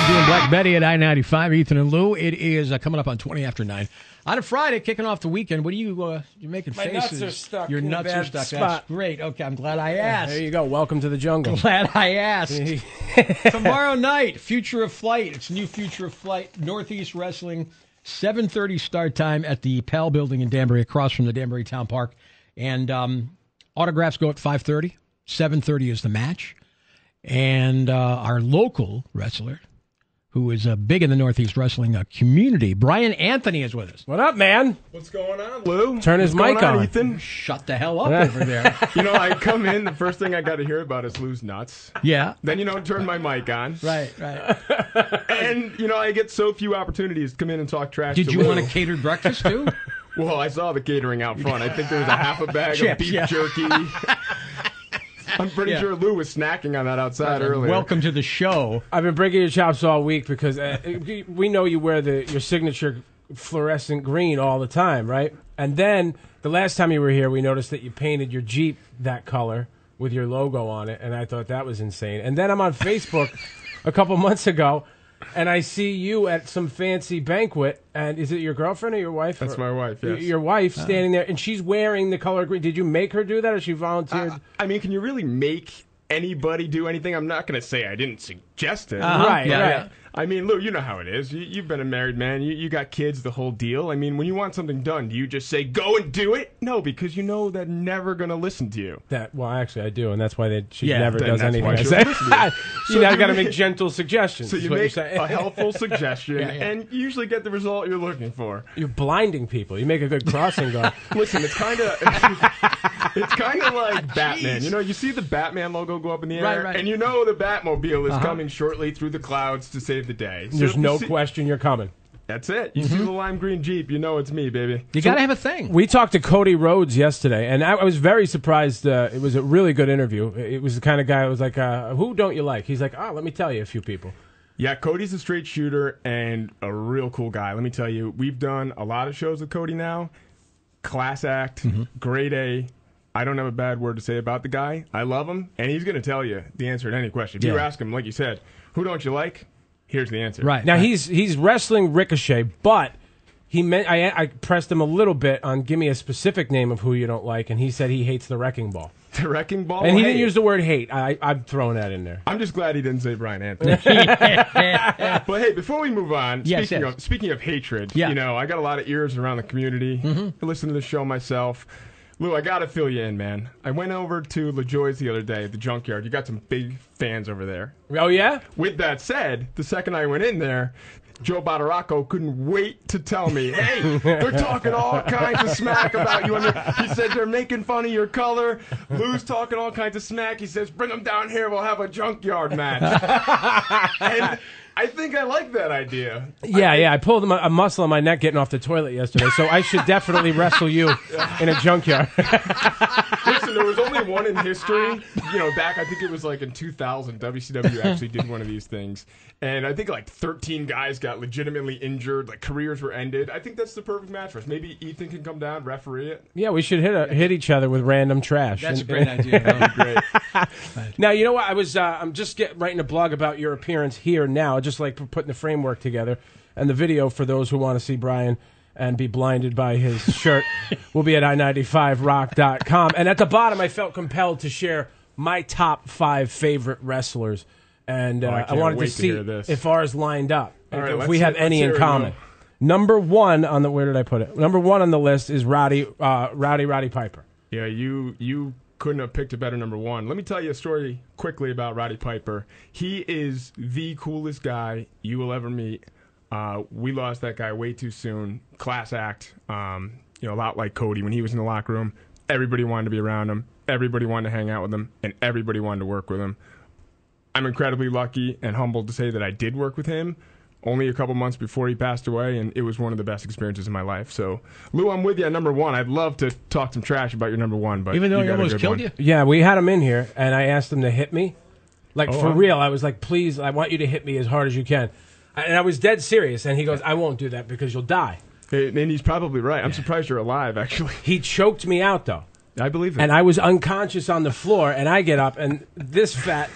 doing Black Betty at I-95, Ethan and Lou. It is coming up on 20 after 9. On a Friday, kicking off the weekend. What are you, you're making My faces. nuts are stuck. Your nuts are stuck. Spot. That's great. Okay, I'm glad I asked. There you go. Welcome to the jungle. Glad I asked. Tomorrow night, Future of Flight. It's new Future of Flight. Northeast Wrestling, 7:30 start time at the PAL building in Danbury, across from the Danbury Town Park. And autographs go at 5:30. 7:30 is the match. And our local wrestler, who is big in the Northeast wrestling community, Brian Anthony, is with us. What up, man? What's going on, Lou? Turn his mic on. Ethan. Shut the hell up over there. You know, I come in, the first thing I got to hear about is Lou's nuts. Yeah. Then, turn my mic on. Right. And, I get so few opportunities to come in and talk trash Did to you Lou. want a catered breakfast, too? Well, I saw the catering out front. I think there was a half a bag of beef jerky. I'm pretty sure Lou was snacking on that outside earlier. Welcome to the show. I've been breaking your chops all week because we know you wear your signature fluorescent green all the time, right? And then the last time you were here, we noticed that you painted your Jeep that color with your logo on it, and I thought that was insane. And then I'm on Facebook a couple months ago, and I see you at some fancy banquet, and is it your girlfriend or your wife? That's my wife, yes. Your wife standing there, and she's wearing the color green. Did you make her do that, or she volunteered? I mean, can you really make anybody do anything? I'm not going to say I didn't suggest it. Right. I mean, Lou, you know how it is. You've been a married man. You got kids, the whole deal. I mean, when you want something done, do you just say, go and do it? No, because you know they're never going to listen to you. Well, actually, I do, and that's why she never then does that's anything why I she'll say. listen to you. I got to make gentle suggestions. So is you what make you're saying. a helpful suggestion, and you usually get the result you're looking for. You're blinding people. You make a good crossing guard. Listen, it's kind of like Batman. You see the Batman logo go up in the air, right. and you know the Batmobile is coming shortly through the clouds to save the day. So There's no question you're coming. That's it. You see the lime green Jeep, you know it's me, baby. You got to have a thing. We talked to Cody Rhodes yesterday, and I was very surprised. It was a really good interview. It was the kind of guy who was like, who don't you like? He's like, let me tell you a few people. Yeah, Cody's a straight shooter and a real cool guy. Let me tell you, we've done a lot of shows with Cody now. Class act, grade A. I don't have a bad word to say about the guy. I love him, and he's going to tell you the answer to any question. If you ask him, like you said, who don't you like? Here's the answer. Right. Now, he's wrestling Ricochet, but I pressed him a little bit on give me a specific name of who you don't like, and he said he hates the Wrecking Ball. The Wrecking Ball? And he didn't use the word hate. I'm throwing that in there. I'm just glad he didn't say Brian Anthony. But hey, before we move on, speaking of hatred, I got a lot of ears around the community. I listen to the show myself. Lou, I got to fill you in, man. I went over to LaJoy's the other day at the junkyard. You got some big fans over there. Oh, yeah? With that said, the second I went in there, Joe Badaracco couldn't wait to tell me, hey, they're talking all kinds of smack about you. He said they're making fun of your color. Lou's talking all kinds of smack. He says, bring them down here. We'll have a junkyard match. And I think I like that idea. Yeah. I pulled a muscle on my neck getting off the toilet yesterday, so I should definitely wrestle you in a junkyard. Listen, there was only one in history. Back, I think it was like in 2000, WCW actually did one of these things. And I think like 13 guys got legitimately injured, like careers were ended. I think that's the perfect match for us. Maybe Ethan can come down, referee it. Yeah, we should hit each other with random trash. That's a great idea. That would be great. Now, you know what? I'm just writing a blog about your appearance here now, just like putting the framework together. And the video for those who want to see Brian and be blinded by his shirt will be at i95rock.com. And at the bottom, I felt compelled to share my top 5 favorite wrestlers. And I wanted to see if ours lined up, if we have any in common. Number 1 on the where did I put it? Number 1 on the list is Roddy Piper. Yeah, you couldn't have picked a better number 1. Let me tell you a story quickly about Roddy Piper. He is the coolest guy you will ever meet. We lost that guy way too soon. Class act. A lot like Cody when he was in the locker room. Everybody wanted to be around him. Everybody wanted to hang out with him, and everybody wanted to work with him. I'm incredibly lucky and humbled to say that I did work with him only a couple months before he passed away, and it was one of the best experiences in my life. So, Lou, I'm with you at number 1. I'd love to talk some trash about your number 1, but even though he got almost killed you? Yeah, we had him in here, and I asked him to hit me. For real, I was like, please, I want you to hit me as hard as you can. And I was dead serious, and he goes, I won't do that because you'll die. And he's probably right. I'm surprised you're alive, actually. He choked me out, though. I believe it. And I was unconscious on the floor, and I get up, and this fat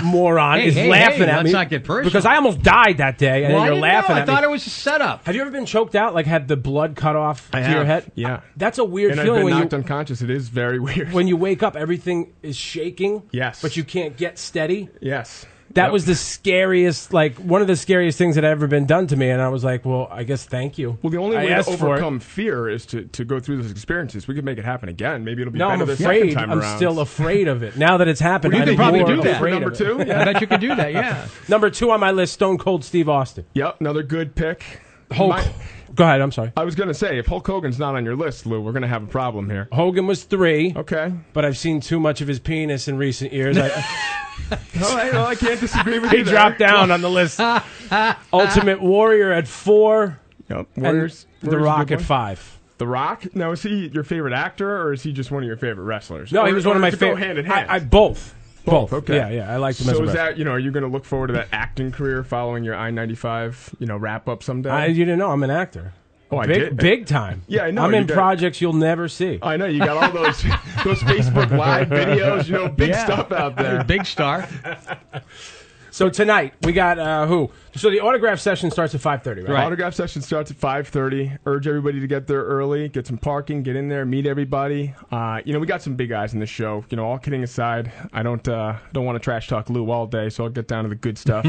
moron is laughing at me. Let's not get personal. Because I almost died that day, and then you're laughing at me. I thought it was a setup. Have you ever been choked out, like had the blood cut off to your head? Yeah. That's a weird and feeling. I've been knocked unconscious. It is very weird. When you wake up, everything is shaking. Yes. But you can't get steady. Yes. That was the scariest, like, one of the scariest things that had ever been done to me. And I was like, well, I guess thank you. Well, the only way to overcome fear is to go through those experiences. We could make it happen again. Maybe it'll be better the second time around. I'm still afraid of it. Now that it's happened, I'm probably more do that. afraid number two? Yeah. I bet you could do that, yeah. Number 2 on my list, Stone Cold Steve Austin. Yep, another good pick. Go ahead, I'm sorry. I was going to say, if Hulk Hogan's not on your list, Lou, we're going to have a problem here. Hogan was 3. Okay. But I've seen too much of his penis in recent years. All right, well, I can't disagree with you. He dropped down on the list. Ultimate Warrior at 4. Yep. Warriors. The Rock at 5. The Rock? Now, is he your favorite actor, or is he just one of your favorite wrestlers? No, he was one of my favorite. Go hand in hand. Both. Okay. Yeah, I like him as a So is wrestler. that, are you going to look forward to that acting career following your I-95, wrap up someday? You didn't know I'm an actor. Oh, I did? Big time. Yeah, I know. I'm in projects you'll never see. I know. You got all those Facebook Live videos, big stuff out there. Big star. So tonight, we got who? So the autograph session starts at 5:30, right? Autograph session starts at 5:30. Urge everybody to get there early, get some parking, get in there, meet everybody. We got some big guys in the show. All kidding aside, I don't want to trash talk Lou all day, so I'll get down to the good stuff.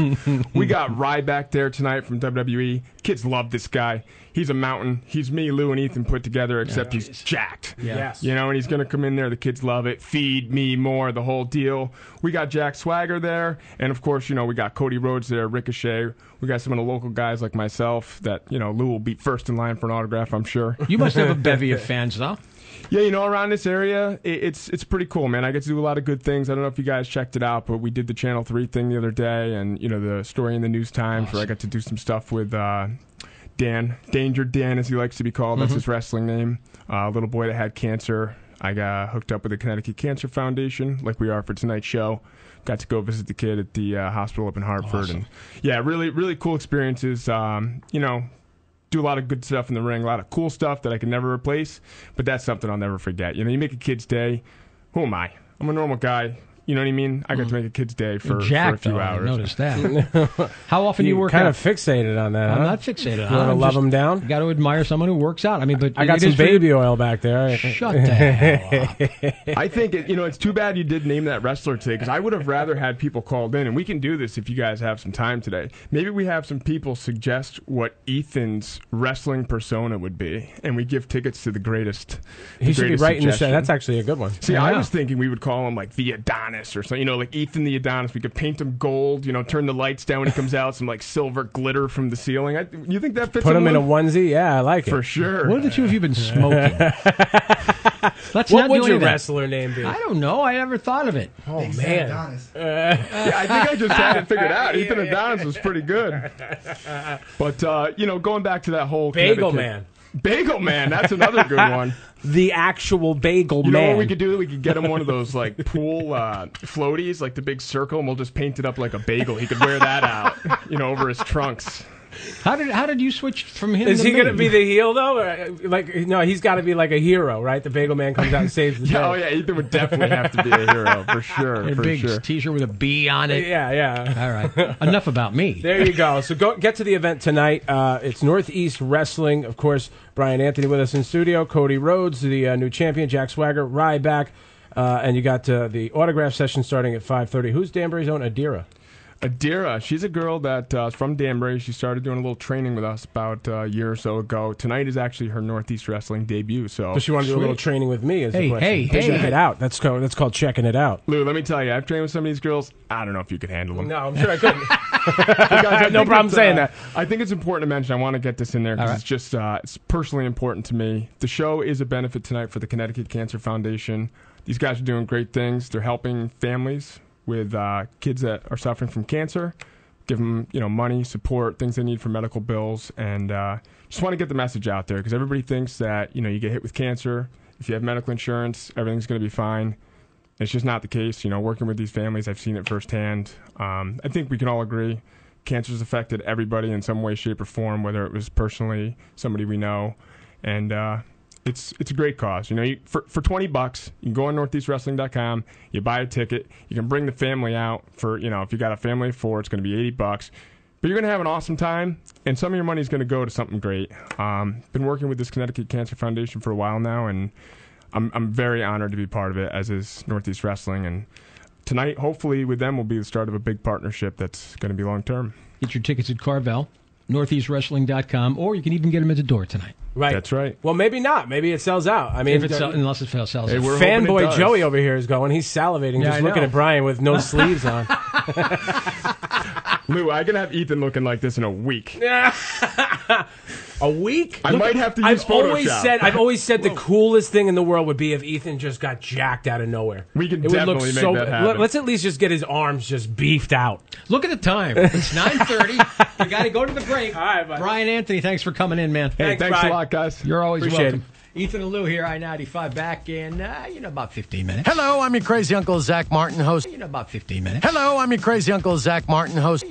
We got Ryback there tonight from WWE. Kids love this guy. He's a mountain. He's me, Lou, and Ethan put together, except he's jacked. Yes. And he's going to come in there. The kids love it. Feed me more, the whole deal. We got Jack Swagger there. And, of course, we got Cody Rhodes there, Ricochet. We got some of the local guys like myself that, Lou will be first in line for an autograph, I'm sure. You must have a bevy of fans, though. Yeah, around this area, it's pretty cool, man. I get to do a lot of good things. I don't know if you guys checked it out, but we did the Channel 3 thing the other day, and, the story in the News Times where I got to do some stuff with Dan, Danger Dan, as he likes to be called. That's his wrestling name. A little boy that had cancer. I got hooked up with the Connecticut Cancer Foundation, like we are for tonight's show. Got to go visit the kid at the hospital up in Hartford. Awesome. And yeah, really, really cool experiences. Do a lot of good stuff in the ring, a lot of cool stuff that I can never replace, but that's something I'll never forget. You make a kid's day. Who am I? I'm a normal guy. You know what I mean? I got to make a kid's day for a few hours. I noticed that. How often you work kind out? of fixated on that, I'm huh? not fixated on it. You want to love them down? You got to admire someone who works out. But I got some baby oil back there. Shut the hell up. I think it's too bad you did name that wrestler today, because I would have rather had people called in, and we can do this if you guys have some time today. Maybe we have some people suggest what Ethan's wrestling persona would be, and we give tickets to the greatest. He should be right in the set. That's actually a good one. See, I was thinking we would call him like the Adonis or something, like Ethan the Adonis. We could paint him gold, turn the lights down when he comes out, some like silver glitter from the ceiling. You think that fits? Put him in a onesie? Yeah, I like it. For sure. What are the two of you been smoking? What would your wrestler name be? I don't know. I never thought of it. Oh, man. Yeah, I think I just had it figured out. Ethan Adonis was pretty good. But, going back to that whole Bagel Man. Bagel Man, that's another good one. The actual Bagel Man. You know what we could do? We could get him one of those like pool floaties, like the big circle, and we'll just paint it up like a bagel. He could wear that out, over his trunks. How did you switch from him? Is to he me? going to be the heel though? No, he's got to be like a hero, right? The Bagel Man comes out and saves the day. Oh yeah, Ethan would definitely have to be a hero for sure. A big T-shirt with a B on it. Yeah. All right. Enough about me. There you go. So get to the event tonight. It's Northeast Wrestling, of course. Brian Anthony with us in studio. Cody Rhodes, the new champion. Jack Swagger, Ryback, and you got the autograph session starting at 5:30. Who's Danbury's own Adira? Adira, she's a girl that's from Danbury. She started doing a little training with us about a year or so ago. Tonight is actually her Northeast Wrestling debut. So she wanted to do a little training with me. Is the question. Hey. Check it out. That's called checking it out. Lou, let me tell you, I've trained with some of these girls. I don't know if you could handle them. No, I'm sure I couldn't. I no problem saying that. I think it's important to mention. I want to get this in there because it's just it's personally important to me. The show is a benefit tonight for the Connecticut Cancer Foundation. These guys are doing great things. They're helping families with kids that are suffering from cancer, give them money, support, things they need for medical bills, and just want to get the message out there because everybody thinks that you get hit with cancer, if you have medical insurance, everything's going to be fine. It's just not the case. Working with these families, I've seen it firsthand. I think we can all agree cancer's affected everybody in some way, shape, or form, whether it was personally somebody we know, and it's a great cause. You know, for $20, you can go on northeastwrestling.com, you buy a ticket, you can bring the family out for, you know, if you got a family of 4, it's going to be $80. But you're going to have an awesome time, and some of your money is going to go to something great. Been working with this Connecticut Cancer Foundation for a while now, and I'm very honored to be part of it, as is Northeast Wrestling. And tonight, hopefully, with them will be the start of a big partnership that's going to be long-term. Get your tickets at Carvel, northeastwrestling.com, or you can even get them at the door tonight. Right. That's right. Well, maybe not. Maybe it sells out. I mean, unless it sells out. Hey, fanboy Joey over here is going. He's salivating just looking at Brian with no sleeves on. Lou, I can have Ethan looking like this in a week. A week? I might have to use Photoshop. I've always said the coolest thing in the world would be if Ethan just got jacked out of nowhere. We can definitely make that happen. Let's at least just get his arms just beefed out. Look at the time. It's 9:30. We got to go to the break. All right, buddy. Brian Anthony, thanks for coming in, man. Hey, thanks a lot, guys. You're always Appreciate welcome. Ethan and Lou here, I-95, back in, about 15 minutes. Hello, I'm your crazy Uncle Zach Martin, host. About 15 minutes. Hello, I'm your crazy Uncle Zach Martin, host.